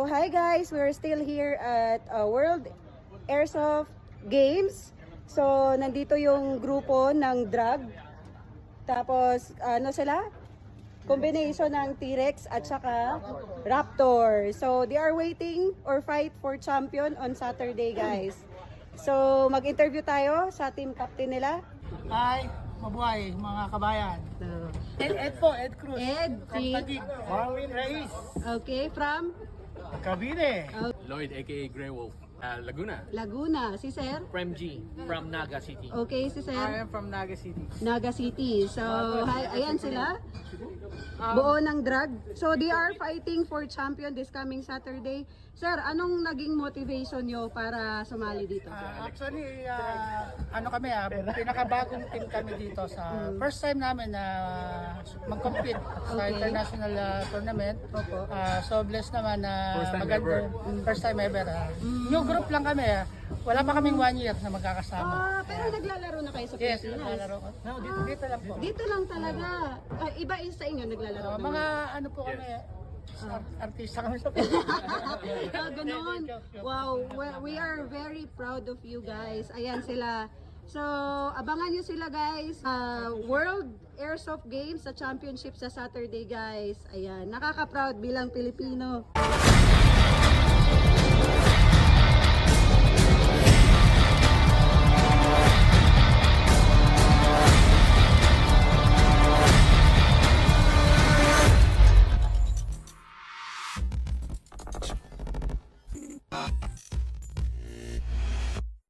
hi guys, we're still here at World Airsoft Games. So, nandito yung grupo ng drag. Tapos, ano sila? Combination ng T-Rex at saka Raptor. So, they are waiting or fight for champion on Saturday, guys. So, mag-interview tayo sa team captain nila. Hi, mabuhay mga kabayan. Ed po, Ed Cruz. Ed, From si- Taguig. Marwin Raiz. Okay, from Cavite. Lloyd, aka Grey Wolf, Laguna. Laguna. Si Sir? Prem G from Naga City. Okay, si I Sir? am from Naga City. Naga City. So, hi, ayan sila. Buo ng drag. So, they are fighting for champion this coming Saturday. Sir, anong naging motivation nyo para sumali dito? Actually, ano kami pinakabagong team kami dito sa first time namin na mag-compete sa Okay. international tournament. Opo. So blessed naman na First time maganda. First time ever. New group lang kami. Wala pa kaming 1 year na magkakasama. Pero naglalaro na kayo sa Yes, Pilipinas? naglalaro ko. No, dito lang po. Dito lang talaga. Iba is sa inyo naglalaro naman. Mga ano po kami, artista kami sa Ganon. Wow, we are very proud of you guys. Ayan sila. So, abangan nyo sila guys. World Airsoft Games sa championship sa Saturday guys. Ayan, nakaka-proud bilang Pilipino.